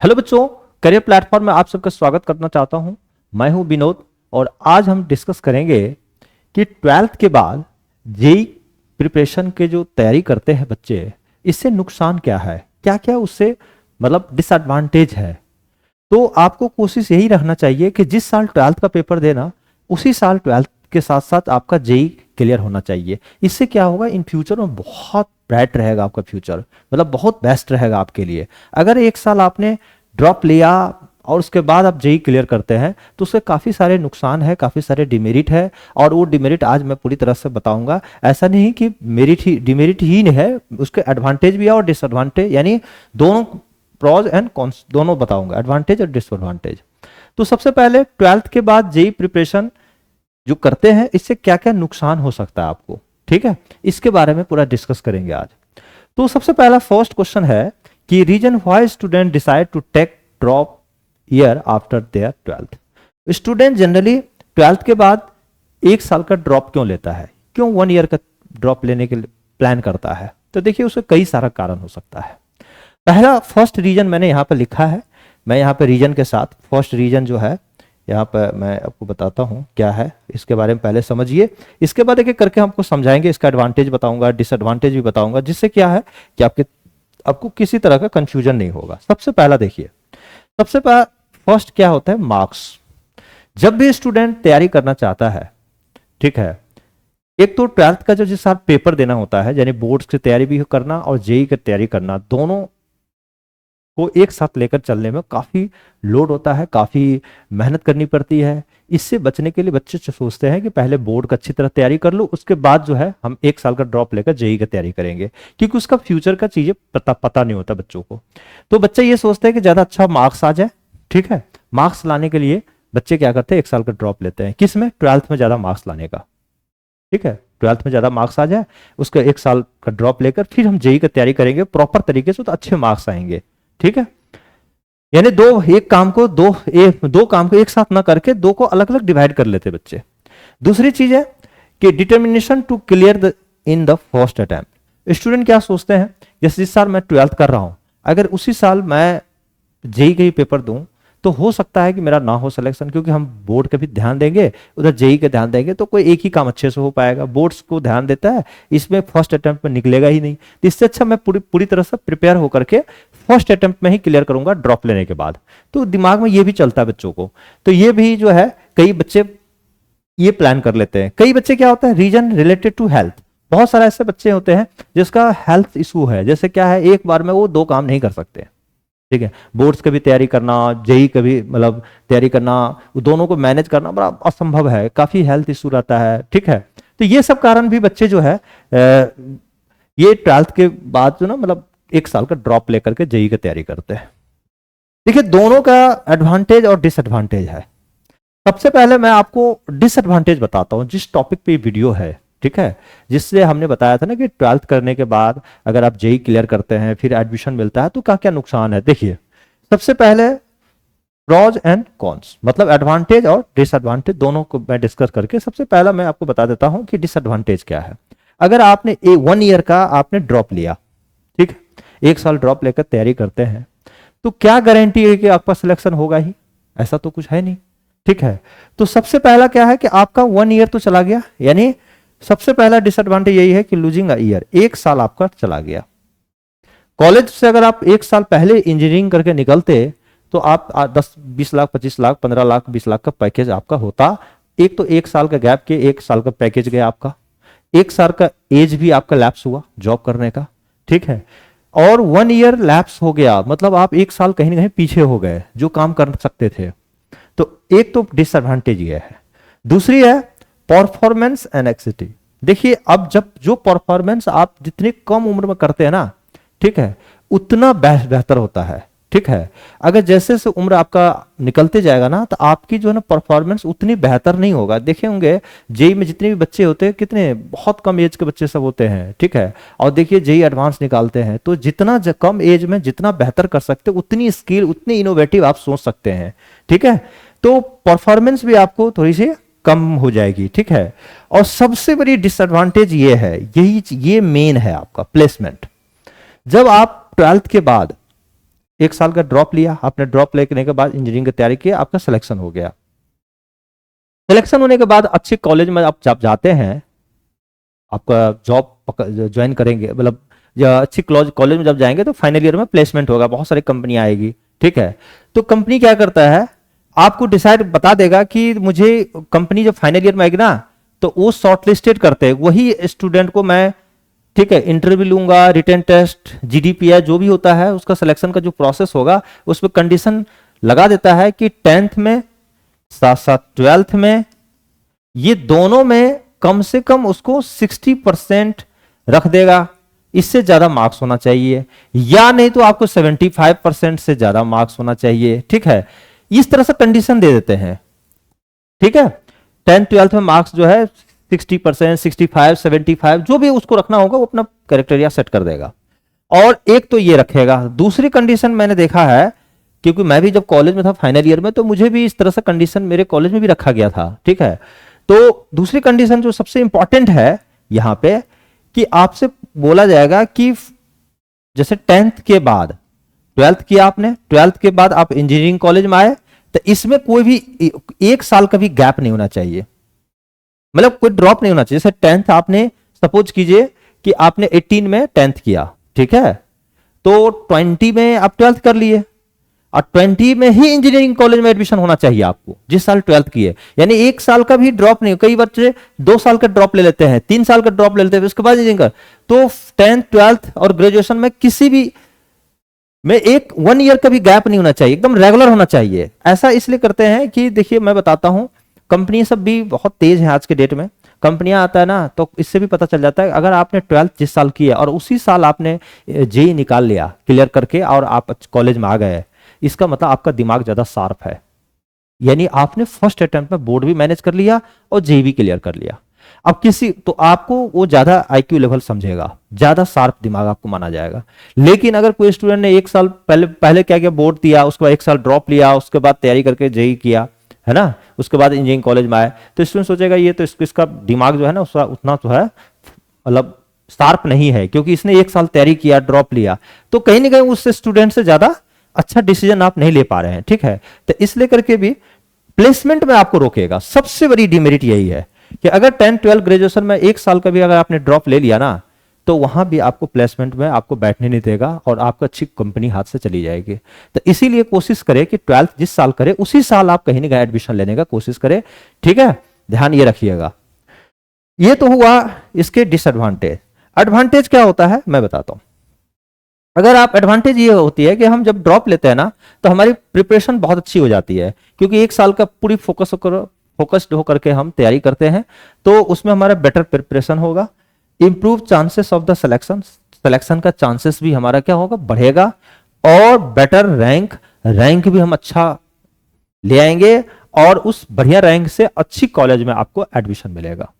Hello बच्चों, career platform में आप सबका स्वागत करना चाहता हूं। मैं हूं विनोद और आज हम डिस्कस करेंगे कि ट्वेल्थ के बाद जेई प्रिपरेशन के जो तैयारी करते हैं बच्चे, इससे नुकसान क्या है, क्या क्या उससे मतलब डिसएडवांटेज है। तो आपको कोशिश यही रखना चाहिए कि जिस साल ट्वेल्थ का पेपर देना उसी साल ट्वेल्थ के साथ साथ आपका जेई क्लियर होना चाहिए। इससे क्या होगा, इन फ्यूचर में बहुत ब्राइट रहेगा आपका फ्यूचर, मतलब बहुत बेस्ट रहेगा आपके लिए। अगर एक साल आपने ड्रॉप लिया और उसके बाद आप जेई क्लियर करते हैं तो उसके काफ़ी सारे नुकसान है, काफ़ी सारे डिमेरिट है। और वो डिमेरिट आज मैं पूरी तरह से बताऊंगा। ऐसा नहीं कि मेरिट ही डिमेरिट ही नहीं है, उसके एडवांटेज भी है और डिसएडवांटेज, यानी दोनों प्रॉज एंड कॉन्स दोनों बताऊंगा, एडवांटेज और डिसएडवांटेज। तो सबसे पहले ट्वेल्थ के बाद जेई प्रिपरेशन जो करते हैं इससे क्या क्या नुकसान हो सकता है आपको, ठीक है, इसके बारे में पूरा डिस्कस करेंगे आज। तो सबसे पहला फर्स्ट क्वेश्चन है कि reason why student decide to take drop year after their twelfth. Student generally twelfth के बाद एक साल का ड्रॉप क्यों लेता है, क्यों 1 ईयर का ड्रॉप लेने के लिए प्लान करता है। तो देखिए उसके कई सारा कारण हो सकता है। पहला फर्स्ट रीजन मैंने यहाँ पर लिखा है, मैं यहाँ पे रीजन के साथ फर्स्ट रीजन जो है यहाँ पर मैं आपको बताता हूँ क्या है, इसके बारे में पहले समझिए। इसके बाद एक एक करके हमको समझाएंगे, इसका एडवांटेज बताऊंगा, डिसएडवांटेज भी बताऊंगा, जिससे क्या है कि आपको किसी तरह का कंफ्यूजन नहीं होगा। सबसे पहला देखिए, सबसे पहला फर्स्ट क्या होता है, मार्क्स। जब भी स्टूडेंट तैयारी करना चाहता है, ठीक है, एक तो ट्वेल्थ का जो जिस साल पेपर देना होता है, यानी बोर्ड्स की तैयारी भी करना और जेई की तैयारी करना, दोनों को एक साथ लेकर चलने में काफी लोड होता है, काफी मेहनत करनी पड़ती है। इससे बचने के लिए बच्चे सोचते हैं कि पहले बोर्ड का अच्छी तरह तैयारी कर लो, उसके बाद जो है हम एक साल का ड्रॉप लेकर जेई की तैयारी करेंगे, क्योंकि उसका फ्यूचर का चीजें पता नहीं होता बच्चों को। तो बच्चे ये सोचते हैं कि ज्यादा अच्छा मार्क्स आ जाए, ठीक है। मार्क्स लाने के लिए बच्चे क्या करते हैं, एक साल का ड्रॉप लेते हैं, किस में, ट्वेल्थ में ज्यादा मार्क्स लाने का, ठीक है। ट्वेल्थ में ज्यादा मार्क्स आ जाए, उसका एक साल का ड्रॉप लेकर फिर हम जेई की तैयारी करेंगे प्रॉपर तरीके से, तो अच्छे मार्क्स आएंगे, ठीक है। यानी एक काम को दो काम को एक साथ ना करके दो को अलग अलग डिवाइड कर लेते बच्चे। दूसरी चीज है कि determination to clear the in the first attempt. Student क्या सोचते हैं, जैसे जिस साल मैं ट्वेल्थ कर रहा हूं, अगर उसी साल मैं जेई का ही पेपर दूं तो हो सकता है कि मेरा ना हो सिलेक्शन, क्योंकि हम बोर्ड का भी ध्यान देंगे, उधर जेई का ध्यान देंगे, तो कोई एक ही काम अच्छे से हो पाएगा। बोर्ड्स को ध्यान देता है, इसमें फर्स्ट अटेम्प्ट में निकलेगा ही नहीं। तो इससे अच्छा मैं पूरी तरह से प्रिपेयर होकर के फर्स्ट अटेम्प्ट में ही क्लियर करूंगा ड्रॉप लेने के बाद। तो दिमाग में ये भी चलता है बच्चों को। तो ये भी जो है कई बच्चे ये प्लान कर लेते हैं। कई बच्चे क्या होता है, रीजन रिलेटेड टू हेल्थ। बहुत सारे ऐसे बच्चे होते हैं जिसका हेल्थ इशू है, जैसे क्या है, एक बार में वो दो काम नहीं कर सकते, ठीक है। बोर्ड्स की भी तैयारी करना, जेई का भी मतलब तैयारी करना, दोनों को मैनेज करना बड़ा असंभव है, काफी हेल्थ इशू रहता है, ठीक है। तो ये सब कारण भी बच्चे जो है ये ट्वेल्थ के बाद जो ना मतलब एक साल का ड्रॉप लेकर के जेई की तैयारी करते हैं। देखिए दोनों का एडवांटेज और डिसएडवांटेज है। सबसे पहले मैं आपको डिसएडवांटेज बताता हूं, जिस टॉपिक पे वीडियो है, ठीक है, जिससे हमने बताया था ना कि ट्वेल्थ करने के बाद अगर आप जेई क्लियर करते हैं फिर एडमिशन मिलता है तो क्या क्या नुकसान है। देखिए सबसे पहले प्रॉज एंड कॉन्स, मतलब एडवांटेज और डिसएडवांटेज दोनों को मैं डिस्कस करके सबसे पहला मैं आपको बता देता हूं कि डिसएडवांटेज क्या है। अगर आपने 1 ईयर का आपने ड्रॉप लिया, ठीक है, एक साल ड्रॉप लेकर तैयारी करते हैं, तो क्या गारंटी है कि आपका सिलेक्शन होगा ही, ऐसा तो कुछ है नहीं, ठीक है। तो सबसे पहला क्या है कि आपका 1 ईयर तो चला गया, यानी सबसे पहला डिसएडवांटेज यही है कि लूजिंग अ ईयर, एक साल आपका चला गया। कॉलेज से अगर आप एक साल पहले इंजीनियरिंग करके निकलते तो आप 10-20 लाख 25 लाख 15 लाख 20 लाख का पैकेज आपका होता। एक तो एक साल का गैप के एक साल का पैकेज गया आपका, एक साल का एज भी आपका लैप्स हुआ जॉब करने का, ठीक है। और 1 ईयर लैप्स हो गया, मतलब आप एक साल कहीं ना कहीं पीछे हो गए जो काम कर सकते थे। तो एक तो डिसएडवांटेज ये है। दूसरी है परफॉर्मेंस एनेक्सिटी। देखिए अब जब जो परफॉर्मेंस आप जितनी कम उम्र में करते हैं ना, ठीक है, उतना बेहतर होता है, ठीक है। अगर जैसे से उम्र आपका निकलते जाएगा ना तो आपकी जो है ना परफॉर्मेंस उतनी बेहतर नहीं होगा। देखे होंगे जेई में जितने भी बच्चे होते हैं, कितने बहुत कम एज के बच्चे सब होते हैं, ठीक है। और देखिए जेई एडवांस निकालते हैं, तो जितना कम एज में जितना बेहतर कर सकते उतनी स्किल उतनी इनोवेटिव आप सोच सकते हैं, ठीक है। तो परफॉर्मेंस भी आपको थोड़ी सी कम हो जाएगी, ठीक है। और सबसे बड़ी डिसएडवांटेज ये है, ये मेन है आपका प्लेसमेंट। जब आप ट्वेल्थ के बाद 1 साल का ड्रॉप लिया आपने, ड्रॉप लेने के बाद इंजीनियरिंग की तैयारी की, आपका सिलेक्शन हो गया। सिलेक्शन होने के बाद अच्छे कॉलेज में आप जब जाते हैं, आपका जॉब ज्वाइन करेंगे, मतलब या अच्छी कॉलेज में जब जाएंगे तो फाइनल ईयर में प्लेसमेंट होगा, बहुत सारी कंपनी आएगी, ठीक है। तो कंपनी क्या करता है, आपको डिसाइड बता देगा कि मुझे कंपनी जब फाइनल ईयर में आएगी ना, तो वो शॉर्टलिस्टेड करते हैं वही स्टूडेंट को मैं, ठीक है, इंटरव्यू लूंगा, रिटन टेस्ट, जीडीपीआई जो भी होता है उसका सिलेक्शन का जो प्रोसेस होगा, उसमें कंडीशन लगा देता है कि 10th में साथ साथ 12th में, ये दोनों में कम से कम उसको 60% रख देगा, इससे ज्यादा मार्क्स होना चाहिए, या नहीं तो आपको 75% से ज्यादा मार्क्स होना चाहिए, ठीक है। इस तरह से कंडीशन दे देते हैं, ठीक है। 10th 12th में मार्क्स जो है 60%, 65, 75 जो भी उसको रखना होगा वो अपना क्राइटेरिया सेट कर देगा। और एक तो ये रखेगा, दूसरी कंडीशन मैंने देखा है, क्योंकि मैं भी जब कॉलेज में था फाइनल ईयर में, तो मुझे भी इस तरह से कंडीशन मेरे कॉलेज में भी रखा गया था, ठीक है। तो दूसरी कंडीशन जो सबसे इंपॉर्टेंट है यहां पे, कि आपसे बोला जाएगा कि जैसे 10th के बाद 12th किया आपने, 12th के बाद आप इंजीनियरिंग कॉलेज में आए, तो इसमें कोई भी 1 साल का भी गैप नहीं होना चाहिए, मतलब कोई ड्रॉप नहीं होना चाहिए। जैसे 10th आपने, सपोज कीजिए कि आपने 18 में 10th किया, ठीक है, तो 20 में आप 12th कर लिए, और 20 में ही इंजीनियरिंग कॉलेज में एडमिशन होना चाहिए आपको, जिस साल 12th किए, यानी 1 साल का भी ड्रॉप नहीं। कई बच्चे 2 साल का ड्रॉप ले लेते हैं, 3 साल का ड्रॉप ले लेते हैं, उसके बाद इंजीनियरिंग कर, तो 10th 12th और ग्रेजुएशन में किसी भी में 1 ईयर का भी गैप नहीं होना चाहिए, एकदम रेगुलर होना चाहिए। ऐसा इसलिए करते हैं कि देखिए मैं बताता हूं, कंपनी सब भी बहुत तेज है आज के डेट में, कंपनियां आता है ना, तो इससे भी पता चल जाता है, अगर आपने 12th जिस साल की है और उसी साल आपने जेई निकाल लिया क्लियर करके और आप कॉलेज में आ गए, इसका मतलब आपका दिमाग ज्यादा शार्प है, यानी आपने फर्स्ट अटेम्प्ट में बोर्ड भी मैनेज कर लिया और जेई भी क्लियर कर लिया। अब किसी तो आपको वो ज्यादा आईक्यू लेवल समझेगा, ज्यादा शार्प दिमाग आपको माना जाएगा। लेकिन अगर कोई स्टूडेंट ने 1 साल पहले क्या किया, बोर्ड दिया, उसके बाद 1 साल ड्रॉप लिया, उसके बाद तैयारी करके जेई किया, है ना, उसके बाद इंजीनियरिंग कॉलेज में आए, तो स्टूडेंट सोचेगा ये तो इसका दिमाग जो है ना उसका उतना तो है, मतलब शार्प नहीं है, क्योंकि इसने 1 साल तैयारी किया, ड्रॉप लिया, तो कहीं ना कहीं उस स्टूडेंट से ज्यादा अच्छा डिसीजन आप नहीं ले पा रहे हैं, ठीक है। तो इसलिए करके भी प्लेसमेंट में आपको रोकेगा। सबसे बड़ी डिमेरिट यही है कि अगर 10 12 ग्रेजुएशन में 1 साल का भी अगर आपने ड्रॉप ले लिया ना, तो वहां भी आपको प्लेसमेंट में आपको बैठने नहीं देगा और आपको अच्छी कंपनी हाथ से चली जाएगी। तो इसीलिए कोशिश करें कि 12th जिस साल करें उसी साल आप कहीं ना कहीं एडमिशन लेने का कोशिश करें, ठीक है, ध्यान ये रखिएगा। ये तो हुआ इसके डिसएडवांटेज। एडवांटेज क्या होता है मैं बताता हूं। अगर आप एडवांटेज ये होती है कि हम जब ड्रॉप लेते हैं ना, तो हमारी प्रिपरेशन बहुत अच्छी हो जाती है, क्योंकि 1 साल का पूरी फोकस्ड होकर के हम तैयारी करते हैं, तो उसमें हमारा बेटर प्रिपरेशन होगा, improve chances of the selection का चांसेस भी हमारा क्या होगा, बढ़ेगा, और बेटर रैंक भी हम अच्छा ले आएंगे, और उस बढ़िया रैंक से अच्छी कॉलेज में आपको एडमिशन मिलेगा।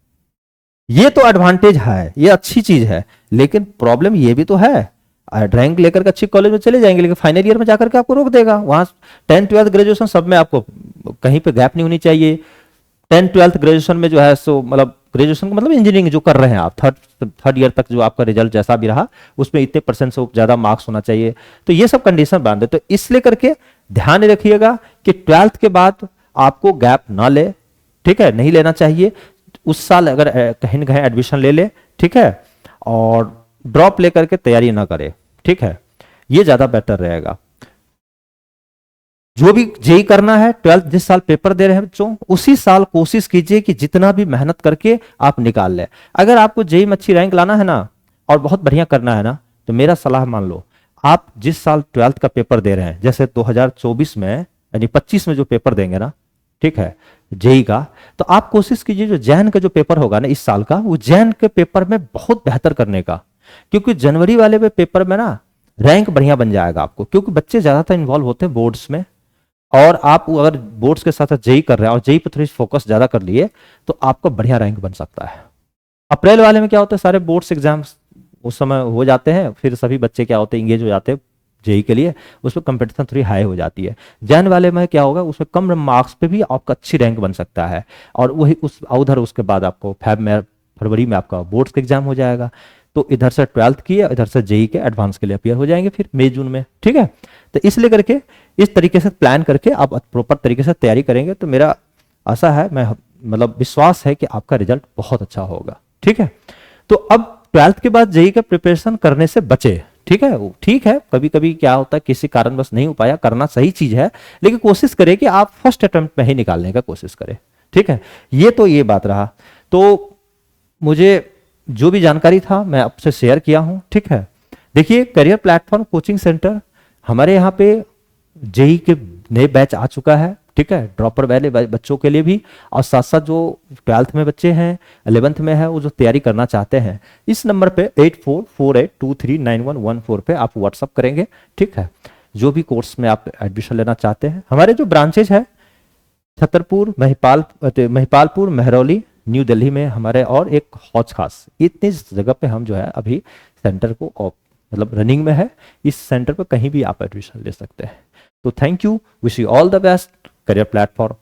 ये तो एडवांटेज है, ये अच्छी चीज है, लेकिन प्रॉब्लम ये भी तो है, रैंक लेकर के अच्छी कॉलेज में चले जाएंगे, लेकिन फाइनल ईयर में जाकर के आपको रोक देगा। वहां 10 12 ग्रेजुएशन सब में आपको कहीं पे गैप नहीं होनी चाहिए। 10 12 ग्रेजुएशन में जो है सो मतलब ग्रेजुएशन का मतलब इंजीनियरिंग जो कर रहे हैं आप, थर्ड ईयर तक जो आपका रिजल्ट जैसा भी रहा उसमें इतने % से ज्यादा मार्क्स होना चाहिए। तो ये सब कंडीशन बांधे, तो इसलिए करके ध्यान रखिएगा कि 12th के बाद आपको गैप ना ले, ठीक है, नहीं लेना चाहिए। उस साल अगर कहीं ना कहीं एडमिशन ले ले, ठीक है, और ड्रॉप लेकर के तैयारी ना करे, ठीक है, ये ज्यादा बेटर रहेगा। जो भी जेई करना है, 12th जिस साल पेपर दे रहे हैं बच्चों, उसी साल कोशिश कीजिए कि जितना भी मेहनत करके आप निकाल ले। अगर आपको जेई में अच्छी रैंक लाना है ना और बहुत बढ़िया करना है ना, तो मेरा सलाह मान लो, आप जिस साल 12th का पेपर दे रहे हैं, जैसे 2024 में यानी 25 में जो पेपर देंगे ना, ठीक है, जेई का, तो आप कोशिश कीजिए जो जैन का जो पेपर होगा ना इस साल का, वो जैन के पेपर में बहुत बेहतर करने का, क्योंकि जनवरी वाले पेपर में ना रैंक बढ़िया बन जाएगा आपको, क्योंकि बच्चे ज्यादातर इन्वॉल्व होते हैं बोर्ड्स में, और आप अगर बोर्ड्स के साथ साथ जेई कर रहे हैं और जेई पर थोड़ी फोकस ज्यादा कर लिए, तो आपका बढ़िया रैंक बन सकता है। अप्रैल वाले में क्या होता है, सारे बोर्ड्स एग्जाम्स उस समय हो जाते हैं, फिर सभी बच्चे क्या होते हैं, इंगेज हो जाते हैं जेई के लिए, उसमें कंपटीशन थोड़ी हाई हो जाती है। जैन वाले में क्या होगा, उसमें कम मार्क्स पे भी आपका अच्छी रैंक बन सकता है, और वही उधर उसके बाद आपको फरवरी में आपका बोर्ड्स का एग्जाम हो जाएगा। तो इधर से 12th की या इधर से जेई के एडवांस के लिए अपियर हो जाएंगे फिर मई जून में, ठीक है। तो इसलिए करके इस तरीके से प्लान करके आप प्रॉपर तरीके से तैयारी करेंगे तो मेरा आशा है, मैं मतलब विश्वास है कि आपका रिजल्ट बहुत अच्छा होगा, ठीक है। तो अब 12th के बाद जेई का प्रिपरेशन करने से बचे, ठीक है। ठीक है, कभी कभी क्या होता है किसी कारणवश नहीं हो पाया, करना सही चीज है, लेकिन कोशिश करें कि आप फर्स्ट अटेम्प्ट में ही निकालने का कोशिश करें, ठीक है। ये बात रहा। तो मुझे जो भी जानकारी था मैं आपसे शेयर किया हूं, ठीक है। देखिए करियर प्लेटफॉर्म कोचिंग सेंटर हमारे यहाँ पे जेई के नए बैच आ चुका है, ठीक है, ड्रॉपर वाले बच्चों के लिए भी, और साथ साथ जो 12th में बच्चे हैं, 11th में है, वो जो तैयारी करना चाहते हैं, इस नंबर पे 8448239114 पे आप व्हाट्सअप करेंगे, ठीक है। जो भी कोर्स में आप एडमिशन लेना चाहते हैं, हमारे जो ब्रांचेज है छतरपुर, महिपालपुर, महरौली, न्यू दिल्ली में हमारे, और एक हौज खास, इतनी जगह पे हम जो है अभी सेंटर को मतलब रनिंग में है। इस सेंटर पे कहीं भी आप एडमिशन ले सकते हैं। तो thank you, wish you all the best, career platform